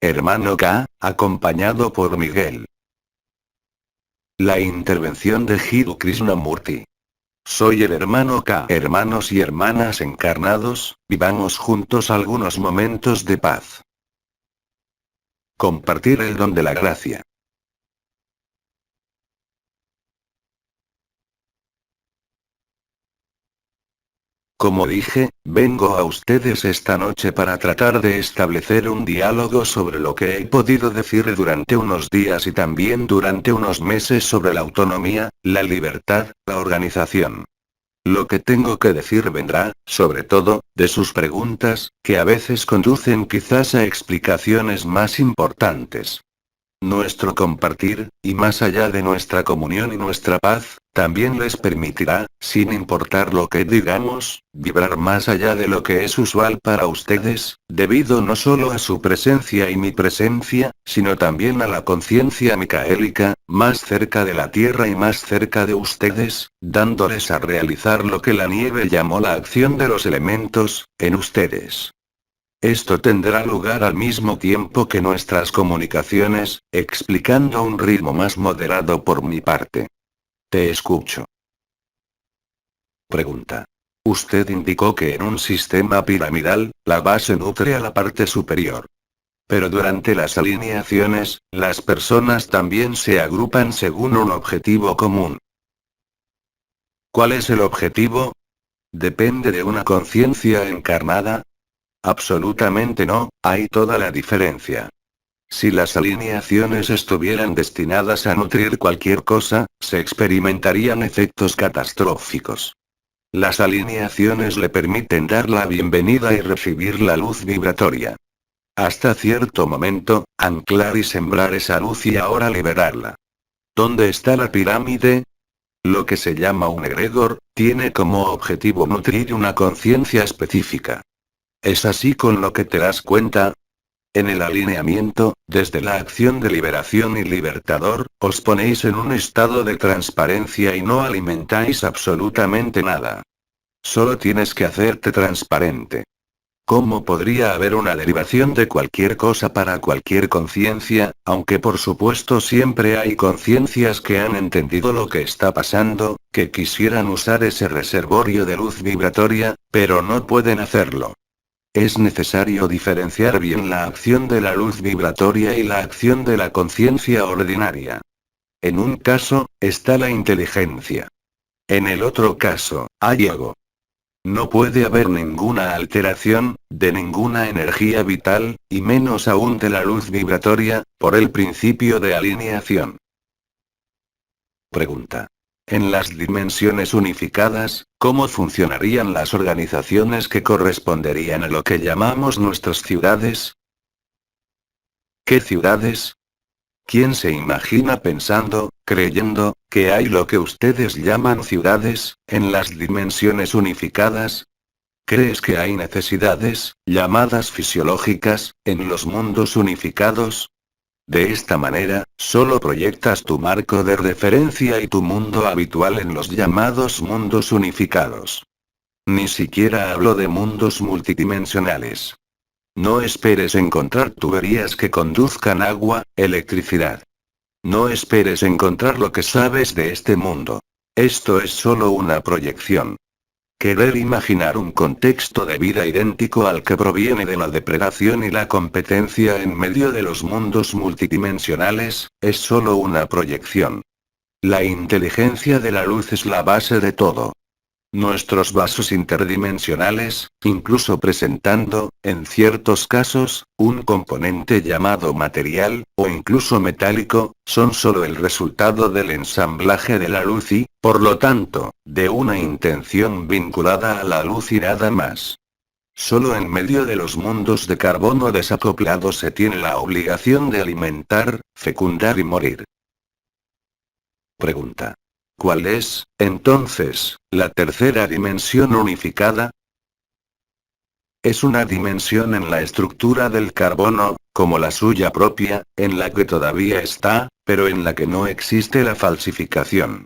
Hermano K, acompañado por Miguel. La intervención de Jiddu Krishnamurti. Soy el hermano K. Hermanos y hermanas encarnados, vivamos juntos algunos momentos de paz. Compartir el don de la gracia. Como dije, vengo a ustedes esta noche para tratar de establecer un diálogo sobre lo que he podido decir durante unos días y también durante unos meses sobre la autonomía, la libertad, la organización. Lo que tengo que decir vendrá, sobre todo, de sus preguntas, que a veces conducen quizás a explicaciones más importantes. Nuestro compartir, y más allá de nuestra comunión y nuestra paz, también les permitirá, sin importar lo que digamos, vibrar más allá de lo que es usual para ustedes, debido no solo a su presencia y mi presencia, sino también a la conciencia micaélica, más cerca de la Tierra y más cerca de ustedes, dándoles a realizar lo que la nieve llamó la acción de los elementos, en ustedes. Esto tendrá lugar al mismo tiempo que nuestras comunicaciones, explicando un ritmo más moderado por mi parte. Te escucho. Pregunta. Usted indicó que en un sistema piramidal, la base nutre a la parte superior. Pero durante las alineaciones, las personas también se agrupan según un objetivo común. ¿Cuál es el objetivo? ¿Depende de una conciencia encarnada? Absolutamente no, hay toda la diferencia. Si las alineaciones estuvieran destinadas a nutrir cualquier cosa, se experimentarían efectos catastróficos. Las alineaciones le permiten dar la bienvenida y recibir la luz vibratoria. Hasta cierto momento, anclar y sembrar esa luz y ahora liberarla. ¿Dónde está la pirámide? Lo que se llama un egregor, tiene como objetivo nutrir una conciencia específica. ¿Es así con lo que te das cuenta? En el alineamiento, desde la acción de liberación y libertador, os ponéis en un estado de transparencia y no alimentáis absolutamente nada. Solo tienes que hacerte transparente. ¿Cómo podría haber una derivación de cualquier cosa para cualquier conciencia, aunque por supuesto siempre hay conciencias que han entendido lo que está pasando, que quisieran usar ese reservorio de luz vibratoria, pero no pueden hacerlo? Es necesario diferenciar bien la acción de la luz vibratoria y la acción de la conciencia ordinaria. En un caso, está la inteligencia. En el otro caso, hay ego. No puede haber ninguna alteración, de ninguna energía vital, y menos aún de la luz vibratoria, por el principio de alineación. Pregunta. En las dimensiones unificadas, ¿cómo funcionarían las organizaciones que corresponderían a lo que llamamos nuestras ciudades? ¿Qué ciudades? ¿Quién se imagina pensando, creyendo, que hay lo que ustedes llaman ciudades, en las dimensiones unificadas? ¿Crees que hay necesidades, llamadas fisiológicas, en los mundos unificados? De esta manera, solo proyectas tu marco de referencia y tu mundo habitual en los llamados mundos unificados. Ni siquiera hablo de mundos multidimensionales. No esperes encontrar tuberías que conduzcan agua, electricidad. No esperes encontrar lo que sabes de este mundo. Esto es solo una proyección. Querer imaginar un contexto de vida idéntico al que proviene de la depredación y la competencia en medio de los mundos multidimensionales, es solo una proyección. La inteligencia de la luz es la base de todo. Nuestros vasos interdimensionales, incluso presentando, en ciertos casos, un componente llamado material, o incluso metálico, son solo el resultado del ensamblaje de la luz y, por lo tanto, de una intención vinculada a la luz y nada más. Solo en medio de los mundos de carbono desacoplados se tiene la obligación de alimentar, fecundar y morir. Pregunta. ¿Cuál es, entonces, la tercera dimensión unificada? Es una dimensión en la estructura del carbono, como la suya propia, en la que todavía está, pero en la que no existe la falsificación.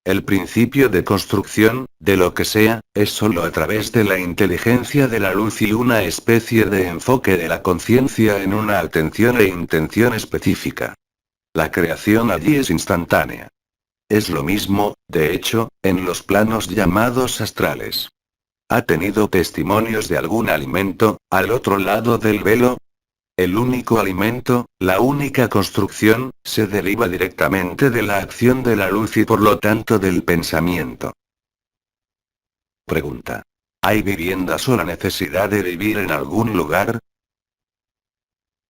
El principio de construcción, de lo que sea, es solo a través de la inteligencia de la luz y una especie de enfoque de la conciencia en una atención e intención específica. La creación allí es instantánea. Es lo mismo, de hecho, en los planos llamados astrales. ¿Ha tenido testimonios de algún alimento, al otro lado del velo? El único alimento, la única construcción, se deriva directamente de la acción de la luz y por lo tanto del pensamiento. Pregunta. ¿Hay viviendas o la necesidad de vivir en algún lugar?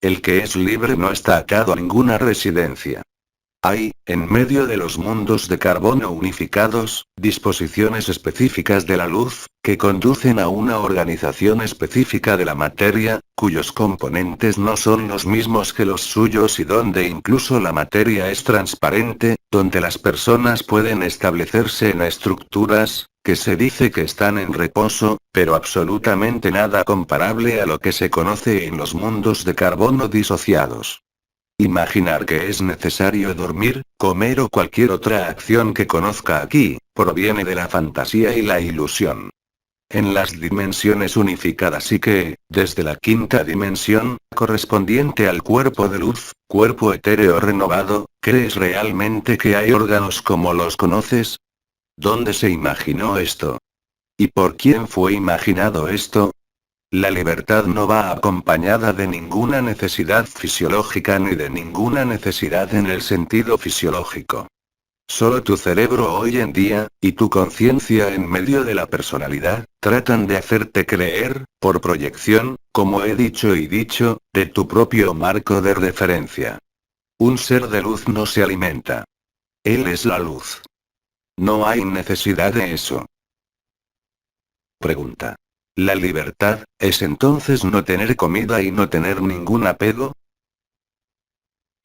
El que es libre no está atado a ninguna residencia. Hay, en medio de los mundos de carbono unificados, disposiciones específicas de la luz, que conducen a una organización específica de la materia, cuyos componentes no son los mismos que los suyos y donde incluso la materia es transparente, donde las personas pueden establecerse en estructuras, que se dice que están en reposo, pero absolutamente nada comparable a lo que se conoce en los mundos de carbono disociados. Imaginar que es necesario dormir, comer o cualquier otra acción que conozca aquí, proviene de la fantasía y la ilusión. En las dimensiones unificadas y que, desde la quinta dimensión, correspondiente al cuerpo de luz, cuerpo etéreo renovado, ¿crees realmente que hay órganos como los conoces? ¿Dónde se imaginó esto? ¿Y por quién fue imaginado esto? La libertad no va acompañada de ninguna necesidad fisiológica ni de ninguna necesidad en el sentido fisiológico. Solo tu cerebro hoy en día, y tu conciencia en medio de la personalidad, tratan de hacerte creer, por proyección, como he dicho y dicho, de tu propio marco de referencia. Un ser de luz no se alimenta. Él es la luz. No hay necesidad de eso. Pregunta. ¿La libertad, es entonces no tener comida y no tener ningún apego?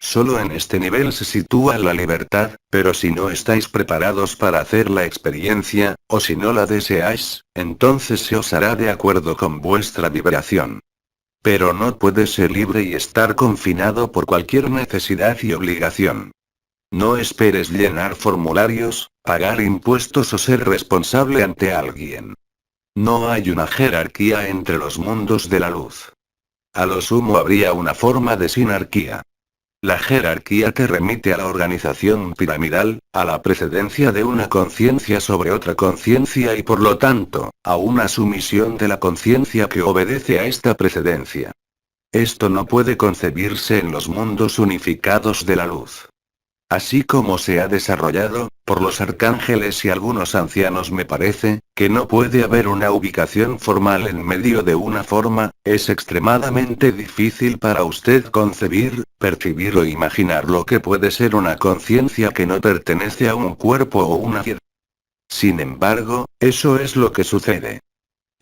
Solo en este nivel se sitúa la libertad, pero si no estáis preparados para hacer la experiencia, o si no la deseáis, entonces se os hará de acuerdo con vuestra vibración. Pero no puedes ser libre y estar confinado por cualquier necesidad y obligación. No esperes llenar formularios, pagar impuestos o ser responsable ante alguien. No hay una jerarquía entre los mundos de la luz. A lo sumo habría una forma de sinarquía. La jerarquía te remite a la organización piramidal, a la precedencia de una conciencia sobre otra conciencia y por lo tanto, a una sumisión de la conciencia que obedece a esta precedencia. Esto no puede concebirse en los mundos unificados de la luz. Así como se ha desarrollado, por los arcángeles y algunos ancianos me parece, que no puede haber una ubicación formal en medio de una forma, es extremadamente difícil para usted concebir, percibir o imaginar lo que puede ser una conciencia que no pertenece a un cuerpo o una piedra. Sin embargo, eso es lo que sucede.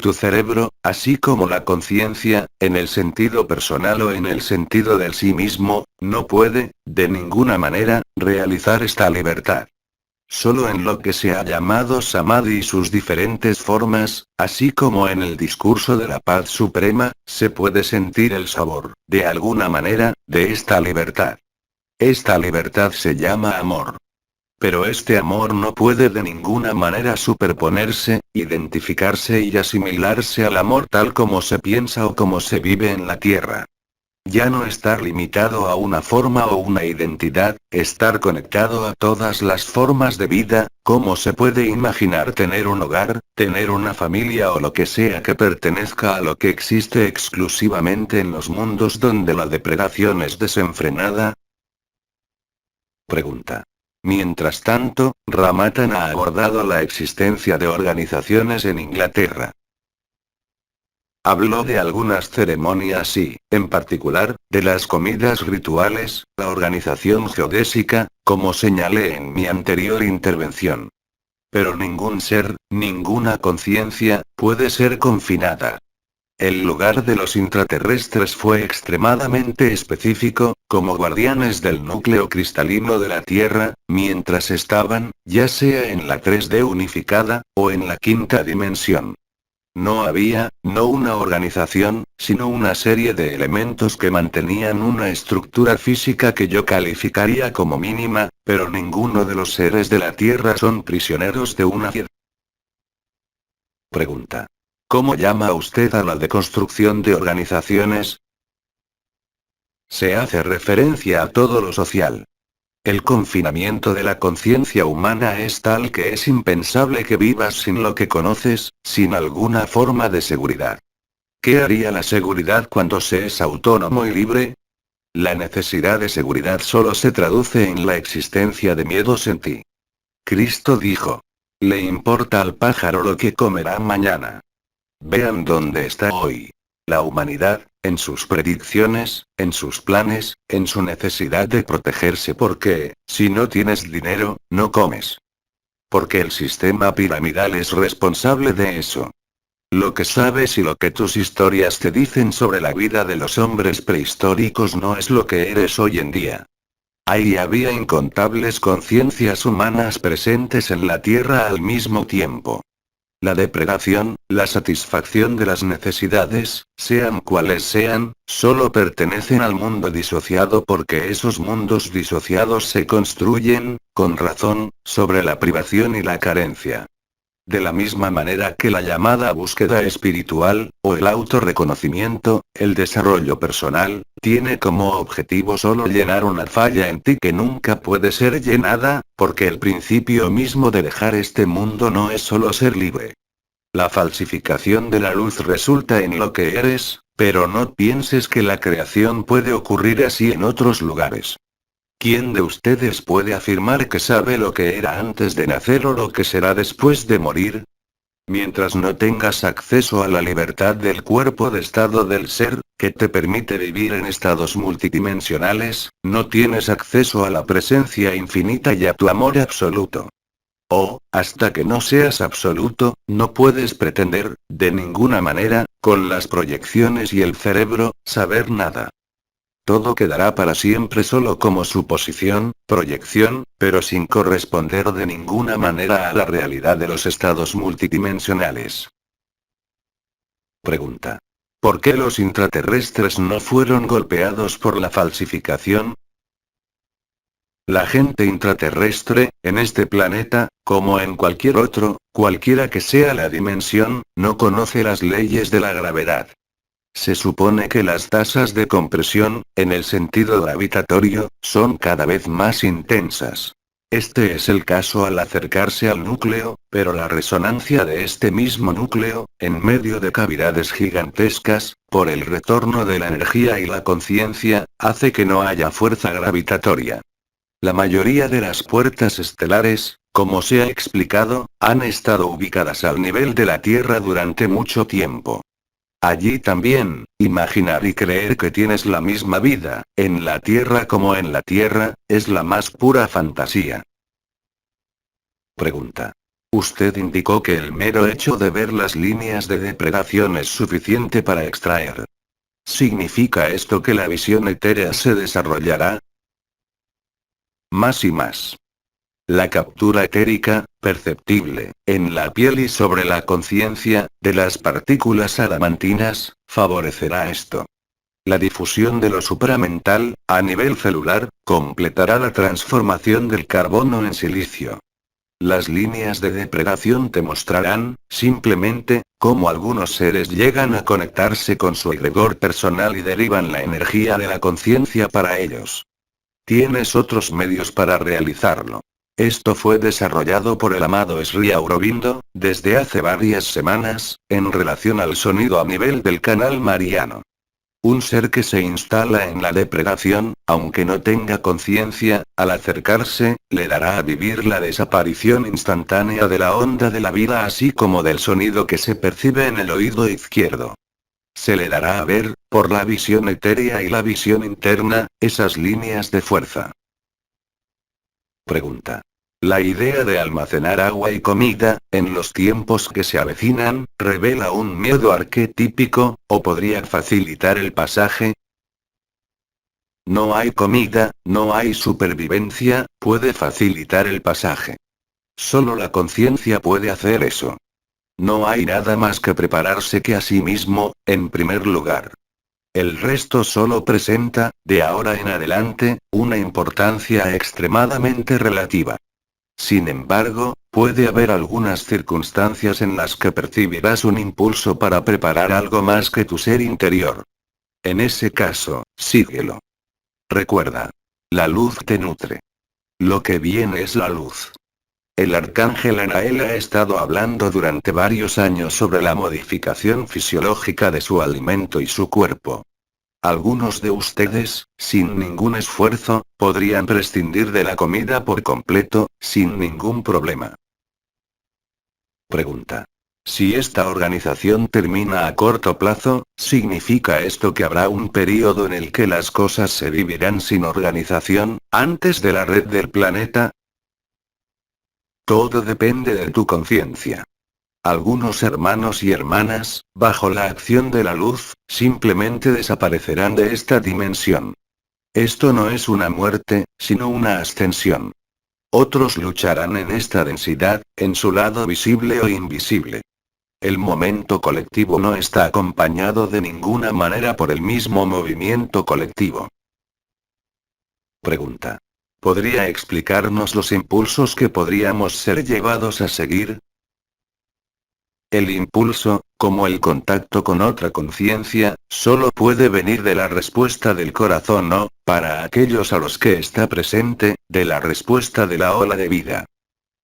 Tu cerebro, así como la conciencia, en el sentido personal o en el sentido del sí mismo, no puede, de ninguna manera, realizar esta libertad. Solo en lo que se ha llamado Samadhi y sus diferentes formas, así como en el discurso de la paz suprema, se puede sentir el sabor, de alguna manera, de esta libertad. Esta libertad se llama amor. Pero este amor no puede de ninguna manera superponerse, identificarse y asimilarse al amor tal como se piensa o como se vive en la tierra. Ya no estar limitado a una forma o una identidad, estar conectado a todas las formas de vida, como se puede imaginar tener un hogar, tener una familia o lo que sea que pertenezca a lo que existe exclusivamente en los mundos donde la depredación es desenfrenada. Pregunta. Mientras tanto, Ramattan ha abordado la existencia de organizaciones en Inglaterra. Habló de algunas ceremonias y, en particular, de las comidas rituales, la organización geodésica, como señalé en mi anterior intervención. Pero ningún ser, ninguna conciencia, puede ser confinada. El lugar de los intraterrestres fue extremadamente específico, como guardianes del núcleo cristalino de la Tierra, mientras estaban, ya sea en la 3D unificada, o en la quinta dimensión. No había, no una organización, sino una serie de elementos que mantenían una estructura física que yo calificaría como mínima, pero ninguno de los seres de la Tierra son prisioneros de una piedra. Pregunta. ¿Cómo llama usted a la deconstrucción de organizaciones? Se hace referencia a todo lo social. El confinamiento de la conciencia humana es tal que es impensable que vivas sin lo que conoces, sin alguna forma de seguridad. ¿Qué haría la seguridad cuando se es autónomo y libre? La necesidad de seguridad solo se traduce en la existencia de miedos en ti. Cristo dijo: ¿le importa al pájaro lo que comerá mañana? Vean dónde está hoy la humanidad, en sus predicciones, en sus planes, en su necesidad de protegerse porque, si no tienes dinero, no comes. Porque el sistema piramidal es responsable de eso. Lo que sabes y lo que tus historias te dicen sobre la vida de los hombres prehistóricos no es lo que eres hoy en día. Hay y había incontables conciencias humanas presentes en la Tierra al mismo tiempo. La depredación, la satisfacción de las necesidades, sean cuales sean, solo pertenecen al mundo disociado porque esos mundos disociados se construyen, con razón, sobre la privación y la carencia. De la misma manera que la llamada búsqueda espiritual, o el autorreconocimiento, el desarrollo personal, tiene como objetivo solo llenar una falla en ti que nunca puede ser llenada, porque el principio mismo de dejar este mundo no es solo ser libre. La falsificación de la luz resulta en lo que eres, pero no pienses que la creación puede ocurrir así en otros lugares. ¿Quién de ustedes puede afirmar que sabe lo que era antes de nacer o lo que será después de morir? Mientras no tengas acceso a la libertad del cuerpo de estado del ser, que te permite vivir en estados multidimensionales, no tienes acceso a la presencia infinita y a tu amor absoluto. Hasta que no seas absoluto, no puedes pretender, de ninguna manera, con las proyecciones y el cerebro, saber nada. Todo quedará para siempre solo como suposición, proyección, pero sin corresponder de ninguna manera a la realidad de los estados multidimensionales. Pregunta. ¿Por qué los intraterrestres no fueron golpeados por la falsificación? La gente intraterrestre, en este planeta, como en cualquier otro, cualquiera que sea la dimensión, no conoce las leyes de la gravedad. Se supone que las tasas de compresión, en el sentido gravitatorio, son cada vez más intensas. Este es el caso al acercarse al núcleo, pero la resonancia de este mismo núcleo, en medio de cavidades gigantescas, por el retorno de la energía y la conciencia, hace que no haya fuerza gravitatoria. La mayoría de las puertas estelares, como se ha explicado, han estado ubicadas al nivel de la Tierra durante mucho tiempo. Allí también, imaginar y creer que tienes la misma vida, en la Tierra como en la Tierra, es la más pura fantasía. Pregunta. Usted indicó que el mero hecho de ver las líneas de depredación es suficiente para extraer. ¿Significa esto que la visión etérea se desarrollará? Más y más. La captura etérica, perceptible, en la piel y sobre la conciencia, de las partículas adamantinas, favorecerá esto. La difusión de lo supramental, a nivel celular, completará la transformación del carbono en silicio. Las líneas de depredación te mostrarán, simplemente, cómo algunos seres llegan a conectarse con su egregor personal y derivan la energía de la conciencia para ellos. Tienes otros medios para realizarlo. Esto fue desarrollado por el amado Sri Aurobindo, desde hace varias semanas, en relación al sonido a nivel del canal mariano. Un ser que se instala en la depredación, aunque no tenga conciencia, al acercarse, le dará a vivir la desaparición instantánea de la onda de la vida así como del sonido que se percibe en el oído izquierdo. Se le dará a ver, por la visión etérea y la visión interna, esas líneas de fuerza. Pregunta. La idea de almacenar agua y comida, en los tiempos que se avecinan, revela un miedo arquetípico, o podría facilitar el pasaje. No hay comida, no hay supervivencia, puede facilitar el pasaje. Solo la conciencia puede hacer eso. No hay nada más que prepararse que a sí mismo, en primer lugar. El resto solo presenta, de ahora en adelante, una importancia extremadamente relativa. Sin embargo, puede haber algunas circunstancias en las que percibirás un impulso para preparar algo más que tu ser interior. En ese caso, síguelo. Recuerda. La luz te nutre. Lo que viene es la luz. El arcángel Anael ha estado hablando durante varios años sobre la modificación fisiológica de su alimento y su cuerpo. Algunos de ustedes, sin ningún esfuerzo, podrían prescindir de la comida por completo, sin ningún problema. Pregunta. Si esta organización termina a corto plazo, ¿significa esto que habrá un periodo en el que las cosas se vivirán sin organización, antes de la red del planeta? Todo depende de tu conciencia. Algunos hermanos y hermanas, bajo la acción de la luz, simplemente desaparecerán de esta dimensión. Esto no es una muerte, sino una ascensión. Otros lucharán en esta densidad, en su lado visible o invisible. El momento colectivo no está acompañado de ninguna manera por el mismo movimiento colectivo. Pregunta. ¿Podría explicarnos los impulsos que podríamos ser llevados a seguir? El impulso, como el contacto con otra conciencia, solo puede venir de la respuesta del corazón o, para aquellos a los que está presente, de la respuesta de la ola de vida.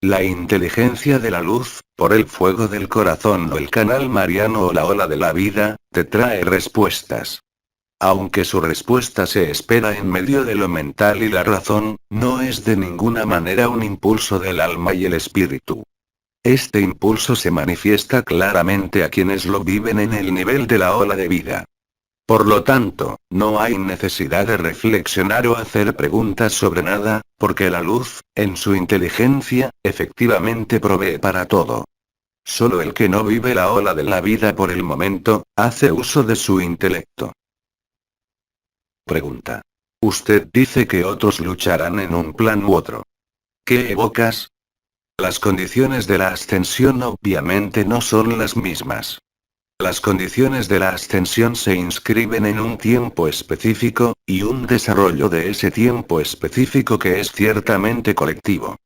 La inteligencia de la luz, por el fuego del corazón o el canal mariano o la ola de la vida, te trae respuestas. Aunque su respuesta se espera en medio de lo mental y la razón, no es de ninguna manera un impulso del alma y el espíritu. Este impulso se manifiesta claramente a quienes lo viven en el nivel de la ola de vida. Por lo tanto, no hay necesidad de reflexionar o hacer preguntas sobre nada, porque la luz, en su inteligencia, efectivamente provee para todo. Solo el que no vive la ola de la vida por el momento, hace uso de su intelecto. Pregunta. Usted dice que otros lucharán en un plan u otro. ¿Qué evocas? Las condiciones de la ascensión obviamente no son las mismas. Las condiciones de la ascensión se inscriben en un tiempo específico, y un desarrollo de ese tiempo específico que es ciertamente colectivo.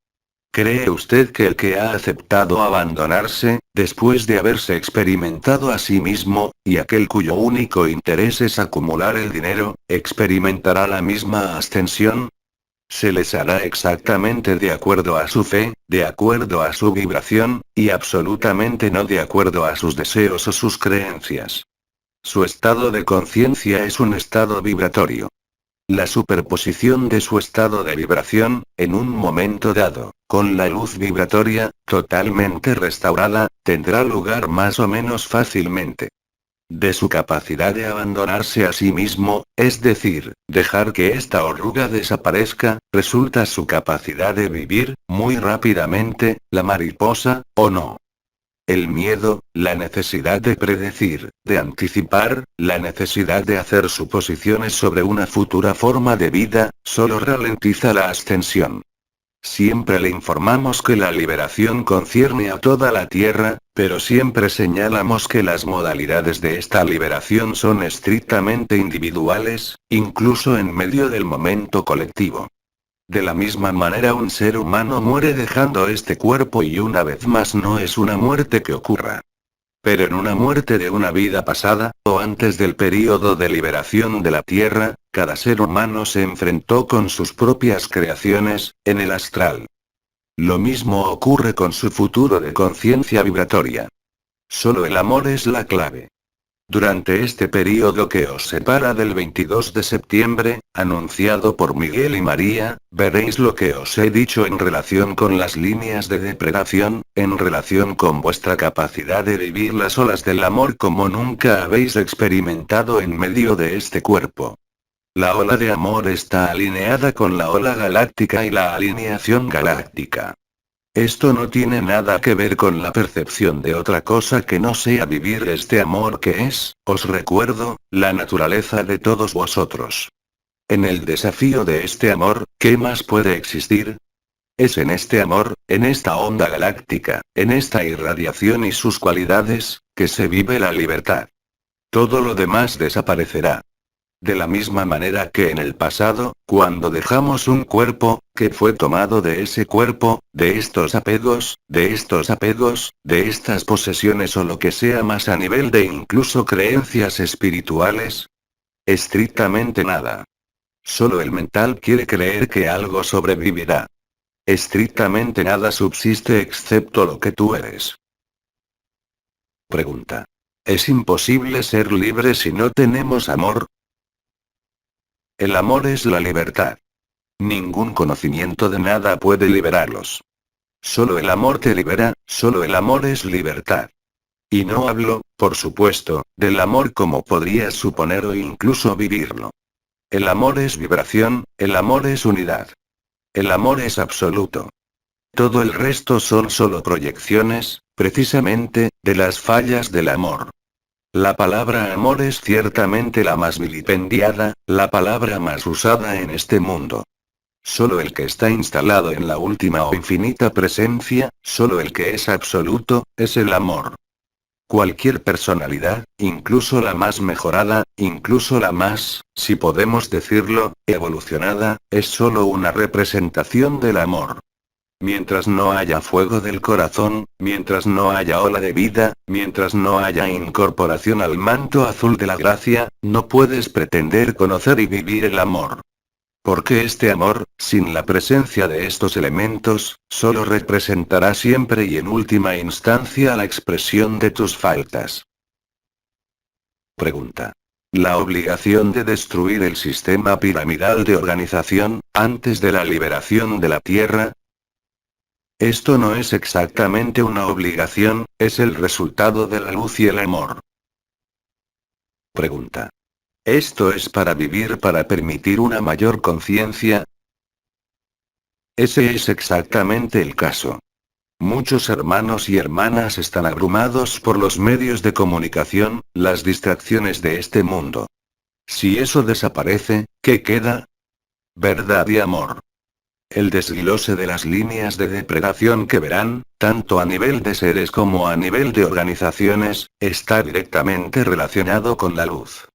¿Cree usted que el que ha aceptado abandonarse, después de haberse experimentado a sí mismo, y aquel cuyo único interés es acumular el dinero, experimentará la misma ascensión? Se les hará exactamente de acuerdo a su fe, de acuerdo a su vibración, y absolutamente no de acuerdo a sus deseos o sus creencias. Su estado de conciencia es un estado vibratorio. La superposición de su estado de vibración, en un momento dado, con la luz vibratoria, totalmente restaurada, tendrá lugar más o menos fácilmente. De su capacidad de abandonarse a sí mismo, es decir, dejar que esta oruga desaparezca, resulta su capacidad de vivir, muy rápidamente, la mariposa, ¿o no? El miedo, la necesidad de predecir, de anticipar, la necesidad de hacer suposiciones sobre una futura forma de vida, solo ralentiza la ascensión. Siempre le informamos que la liberación concierne a toda la Tierra, pero siempre señalamos que las modalidades de esta liberación son estrictamente individuales, incluso en medio del momento colectivo. De la misma manera un ser humano muere dejando este cuerpo y una vez más no es una muerte que ocurra. Pero en una muerte de una vida pasada, o antes del período de liberación de la Tierra, cada ser humano se enfrentó con sus propias creaciones, en el astral. Lo mismo ocurre con su futuro de conciencia vibratoria. Solo el amor es la clave. Durante este período que os separa del 22 de septiembre, anunciado por Miguel y María, veréis lo que os he dicho en relación con las líneas de depredación, en relación con vuestra capacidad de vivir las olas del amor como nunca habéis experimentado en medio de este cuerpo. La ola de amor está alineada con la ola galáctica y la alineación galáctica. Esto no tiene nada que ver con la percepción de otra cosa que no sea vivir este amor que es, os recuerdo, la naturaleza de todos vosotros. En el desafío de este amor, ¿qué más puede existir? Es en este amor, en esta onda galáctica, en esta irradiación y sus cualidades, que se vive la libertad. Todo lo demás desaparecerá. De la misma manera que en el pasado, cuando dejamos un cuerpo, que fue tomado de ese cuerpo, de estos apegos, de estas posesiones o lo que sea más a nivel de incluso creencias espirituales. Estrictamente nada. Solo el mental quiere creer que algo sobrevivirá. Estrictamente nada subsiste excepto lo que tú eres. Pregunta. ¿Es imposible ser libre si no tenemos amor? El amor es la libertad. Ningún conocimiento de nada puede liberarlos. Solo el amor te libera, solo el amor es libertad. Y no hablo, por supuesto, del amor como podrías suponer o incluso vivirlo. El amor es vibración, el amor es unidad. El amor es absoluto. Todo el resto son solo proyecciones, precisamente, de las fallas del amor. La palabra amor es ciertamente la más vilipendiada, la palabra más usada en este mundo. Solo el que está instalado en la última o infinita presencia, solo el que es absoluto, es el amor. Cualquier personalidad, incluso la más mejorada, incluso la más, si podemos decirlo, evolucionada, es solo una representación del amor. Mientras no haya fuego del corazón, mientras no haya ola de vida, mientras no haya incorporación al manto azul de la gracia, no puedes pretender conocer y vivir el amor. Porque este amor, sin la presencia de estos elementos, solo representará siempre y en última instancia la expresión de tus faltas. Pregunta. La obligación de destruir el sistema piramidal de organización, antes de la liberación de la Tierra. Esto no es exactamente una obligación, es el resultado de la luz y el amor. Pregunta. ¿Esto es para vivir, para permitir una mayor conciencia? Ese es exactamente el caso. Muchos hermanos y hermanas están abrumados por los medios de comunicación, las distracciones de este mundo. Si eso desaparece, ¿qué queda? Verdad y amor. El desglose de las líneas de depredación que verán, tanto a nivel de seres como a nivel de organizaciones, está directamente relacionado con la luz.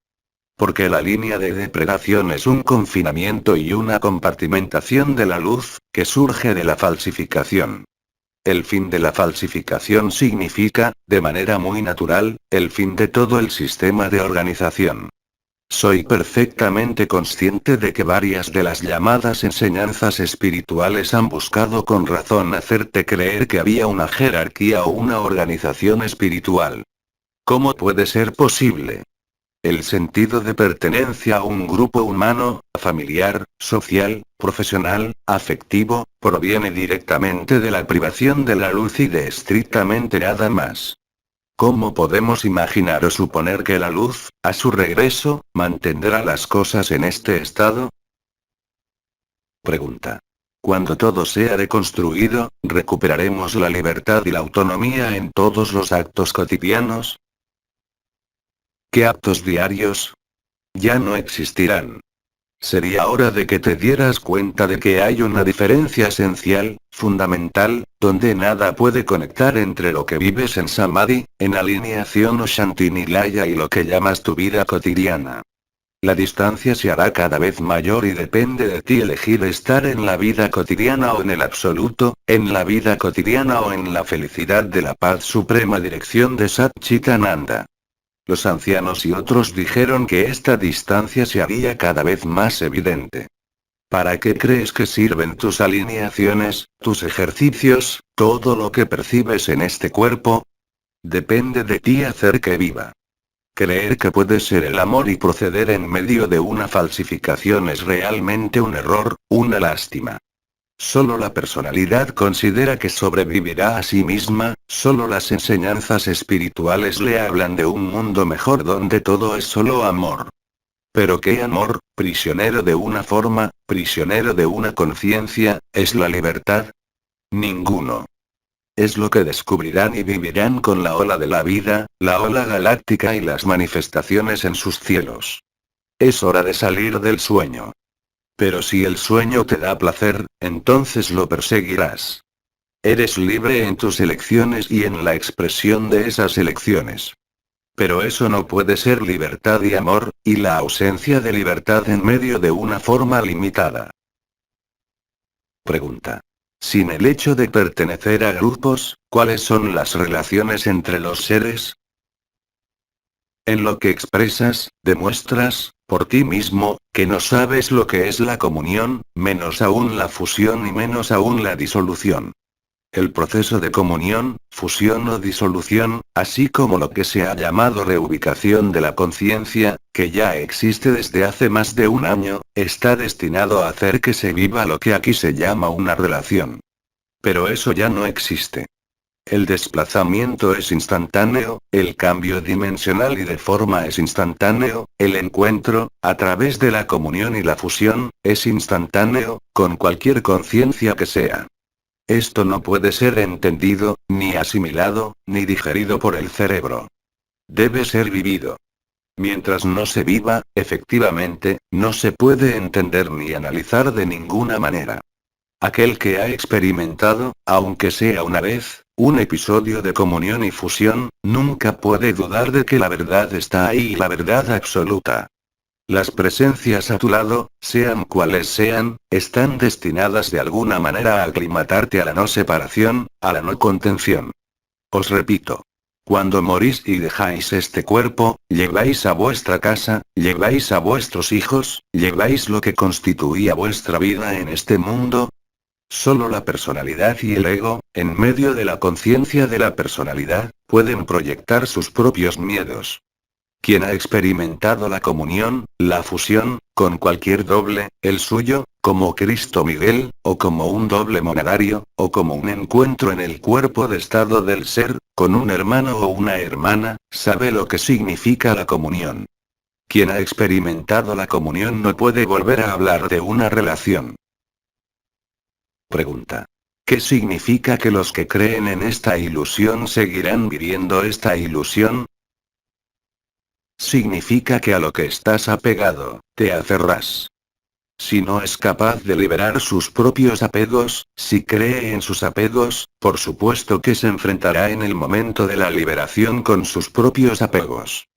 Porque la línea de depredación es un confinamiento y una compartimentación de la luz, que surge de la falsificación. El fin de la falsificación significa, de manera muy natural, el fin de todo el sistema de organización. Soy perfectamente consciente de que varias de las llamadas enseñanzas espirituales han buscado con razón hacerte creer que había una jerarquía o una organización espiritual. ¿Cómo puede ser posible? El sentido de pertenencia a un grupo humano, familiar, social, profesional, afectivo, proviene directamente de la privación de la luz y de estrictamente nada más. ¿Cómo podemos imaginar o suponer que la luz, a su regreso, mantendrá las cosas en este estado? Pregunta. Cuando todo sea deconstruido, ¿recuperaremos la libertad y la autonomía en todos los actos cotidianos? ¿Qué actos diarios? Ya no existirán. Sería hora de que te dieras cuenta de que hay una diferencia esencial, fundamental, donde nada puede conectar entre lo que vives en Samadhi, en alineación o Shanti-Nilaya y lo que llamas tu vida cotidiana. La distancia se hará cada vez mayor y depende de ti elegir estar en la vida cotidiana o en el absoluto, en la vida cotidiana o en la felicidad de la paz suprema dirección de Sat Chitananda. Los ancianos y otros dijeron que esta distancia se haría cada vez más evidente. ¿Para qué crees que sirven tus alineaciones, tus ejercicios, todo lo que percibes en este cuerpo? Depende de ti hacer que viva. Creer que puede ser el amor y proceder en medio de una falsificación es realmente un error, una lástima. Solo la personalidad considera que sobrevivirá a sí misma, solo las enseñanzas espirituales le hablan de un mundo mejor donde todo es solo amor. ¿Pero qué amor, prisionero de una forma, prisionero de una conciencia, es la libertad? Ninguno. Es lo que descubrirán y vivirán con la ola de la vida, la ola galáctica y las manifestaciones en sus cielos. Es hora de salir del sueño. Pero si el sueño te da placer, entonces lo perseguirás. Eres libre en tus elecciones y en la expresión de esas elecciones. Pero eso no puede ser libertad y amor, y la ausencia de libertad en medio de una forma limitada. Pregunta. Sin el hecho de pertenecer a grupos, ¿cuáles son las relaciones entre los seres? En lo que expresas, demuestras, por ti mismo, que no sabes lo que es la comunión, menos aún la fusión y menos aún la disolución. El proceso de comunión, fusión o disolución, así como lo que se ha llamado reubicación de la conciencia, que ya existe desde hace más de un año, está destinado a hacer que se viva lo que aquí se llama una relación. Pero eso ya no existe. El desplazamiento es instantáneo, el cambio dimensional y de forma es instantáneo, el encuentro, a través de la comunión y la fusión, es instantáneo, con cualquier conciencia que sea. Esto no puede ser entendido, ni asimilado, ni digerido por el cerebro. Debe ser vivido. Mientras no se viva, efectivamente, no se puede entender ni analizar de ninguna manera. Aquel que ha experimentado, aunque sea una vez, un episodio de comunión y fusión, nunca puede dudar de que la verdad está ahí y la verdad absoluta. Las presencias a tu lado, sean cuales sean, están destinadas de alguna manera a aclimatarte a la no separación, a la no contención. Os repito. Cuando morís y dejáis este cuerpo, lleváis a vuestra casa, lleváis a vuestros hijos, lleváis lo que constituía vuestra vida en este mundo. Solo la personalidad y el ego, en medio de la conciencia de la personalidad, pueden proyectar sus propios miedos. Quien ha experimentado la comunión, la fusión, con cualquier doble, el suyo, como Cristo Miguel, o como un doble monadario, o como un encuentro en el cuerpo de estado del ser, con un hermano o una hermana, sabe lo que significa la comunión. Quien ha experimentado la comunión no puede volver a hablar de una relación. Pregunta. ¿Qué significa que los que creen en esta ilusión seguirán viviendo esta ilusión? Significa que a lo que estás apegado, te aferras. Si no es capaz de liberar sus propios apegos, si cree en sus apegos, por supuesto que se enfrentará en el momento de la liberación con sus propios apegos.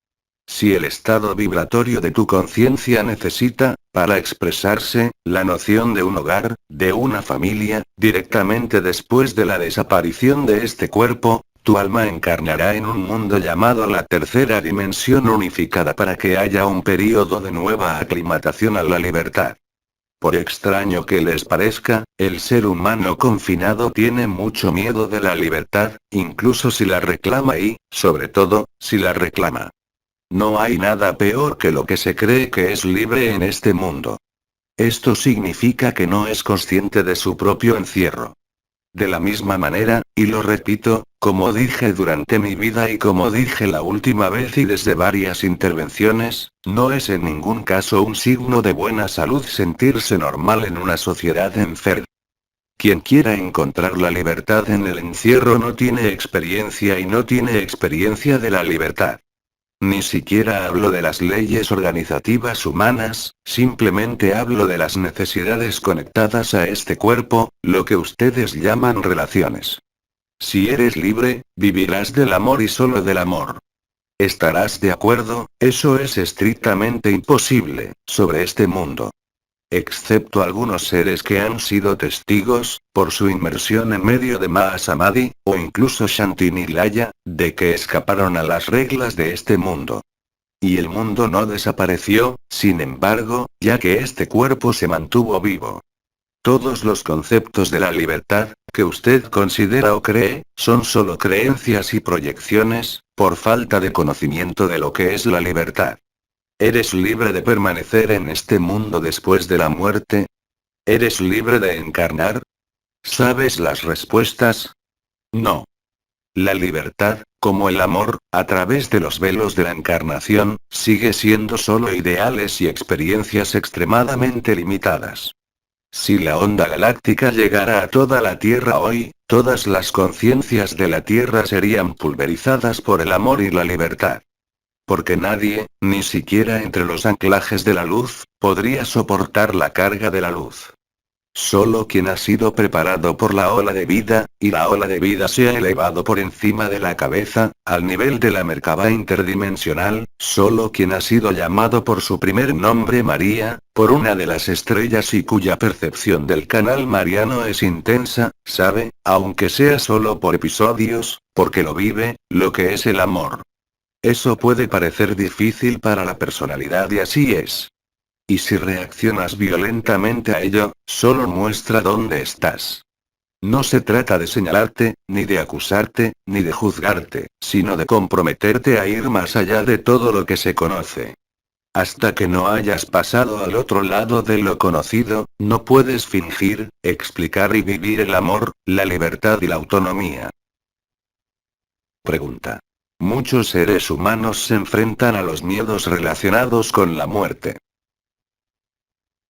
Si el estado vibratorio de tu conciencia necesita, para expresarse, la noción de un hogar, de una familia, directamente después de la desaparición de este cuerpo, tu alma encarnará en un mundo llamado la tercera dimensión unificada para que haya un período de nueva aclimatación a la libertad. Por extraño que les parezca, el ser humano confinado tiene mucho miedo de la libertad, incluso si la reclama y, sobre todo, si la reclama. No hay nada peor que lo que se cree que es libre en este mundo. Esto significa que no es consciente de su propio encierro. De la misma manera, y lo repito, como dije durante mi vida y como dije la última vez y desde varias intervenciones, no es en ningún caso un signo de buena salud sentirse normal en una sociedad enferma. Quien quiera encontrar la libertad en el encierro no tiene experiencia y no tiene experiencia de la libertad. Ni siquiera hablo de las leyes organizativas humanas, simplemente hablo de las necesidades conectadas a este cuerpo, lo que ustedes llaman relaciones. Si eres libre, vivirás del amor y solo del amor. ¿Estarás de acuerdo? Eso es estrictamente imposible, sobre este mundo. Excepto algunos seres que han sido testigos, por su inmersión en medio de Mahasamadhi, o incluso Shantinilaya, de que escaparon a las reglas de este mundo. Y el mundo no desapareció, sin embargo, ya que este cuerpo se mantuvo vivo. Todos los conceptos de la libertad, que usted considera o cree, son solo creencias y proyecciones, por falta de conocimiento de lo que es la libertad. ¿Eres libre de permanecer en este mundo después de la muerte? ¿Eres libre de encarnar? ¿Sabes las respuestas? No. La libertad, como el amor, a través de los velos de la encarnación, sigue siendo solo ideales y experiencias extremadamente limitadas. Si la onda galáctica llegara a toda la Tierra hoy, todas las conciencias de la Tierra serían pulverizadas por el amor y la libertad. porque nadie, ni siquiera entre los anclajes de la luz, podría soportar la carga de la luz. Solo quien ha sido preparado por la ola de vida, y la ola de vida se ha elevado por encima de la cabeza, al nivel de la Merkabah interdimensional, solo quien ha sido llamado por su primer nombre María, por una de las estrellas y cuya percepción del canal mariano es intensa, sabe, aunque sea solo por episodios, porque lo vive, lo que es el amor. Eso puede parecer difícil para la personalidad y así es. Y si reaccionas violentamente a ello, solo muestra dónde estás. No se trata de señalarte, ni de acusarte, ni de juzgarte, sino de comprometerte a ir más allá de todo lo que se conoce. Hasta que no hayas pasado al otro lado de lo conocido, no puedes fingir, explicar y vivir el amor, la libertad y la autonomía. Pregunta. Muchos seres humanos se enfrentan a los miedos relacionados con la muerte.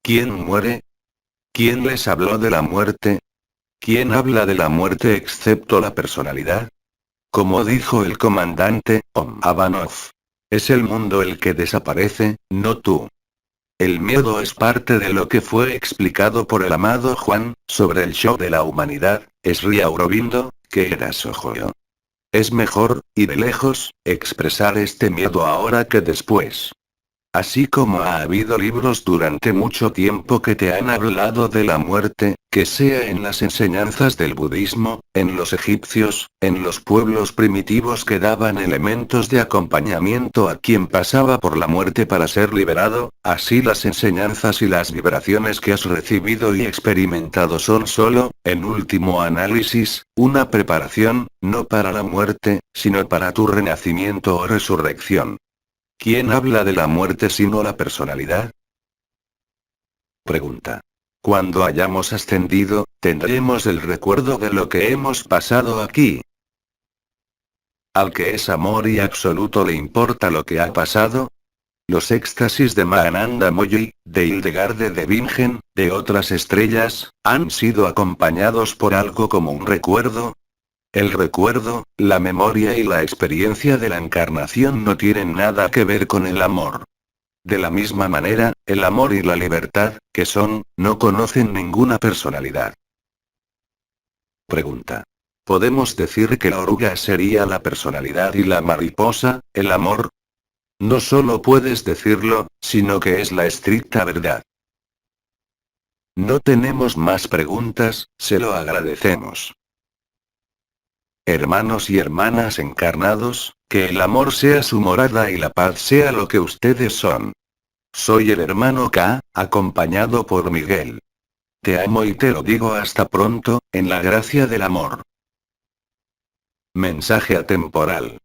¿Quién muere? ¿Quién les habló de la muerte? ¿Quién habla de la muerte excepto la personalidad? Como dijo el comandante, Avanov. Es el mundo el que desaparece, no tú. El miedo es parte de lo que fue explicado por el amado Juan, sobre el show de la humanidad, Sri Aurobindo, que era Sojoyo. Es mejor, y de lejos, expresar este miedo ahora que después. Así como ha habido libros durante mucho tiempo que te han hablado de la muerte, que sea en las enseñanzas del budismo, en los egipcios, en los pueblos primitivos que daban elementos de acompañamiento a quien pasaba por la muerte para ser liberado, así las enseñanzas y las vibraciones que has recibido y experimentado son solo, en último análisis, una preparación, no para la muerte, sino para tu renacimiento o resurrección. ¿Quién habla de la muerte sino la personalidad? Pregunta. Cuando hayamos ascendido, ¿tendremos el recuerdo de lo que hemos pasado aquí? ¿Al que es amor y absoluto le importa lo que ha pasado? Los éxtasis de Mahananda Moyi, de Hildegarde de Bingen, de otras estrellas, ¿han sido acompañados por algo como un recuerdo? El recuerdo, la memoria y la experiencia de la encarnación no tienen nada que ver con el amor. De la misma manera, el amor y la libertad, que son, no conocen ninguna personalidad. Pregunta. ¿Podemos decir que la oruga sería la personalidad y la mariposa, el amor? No solo puedes decirlo, sino que es la estricta verdad. No tenemos más preguntas, se lo agradecemos. Hermanos y hermanas encarnados, que el amor sea su morada y la paz sea lo que ustedes son. Soy el hermano K, acompañado por Miguel. Te amo y te lo digo hasta pronto, en la gracia del amor. Mensaje atemporal.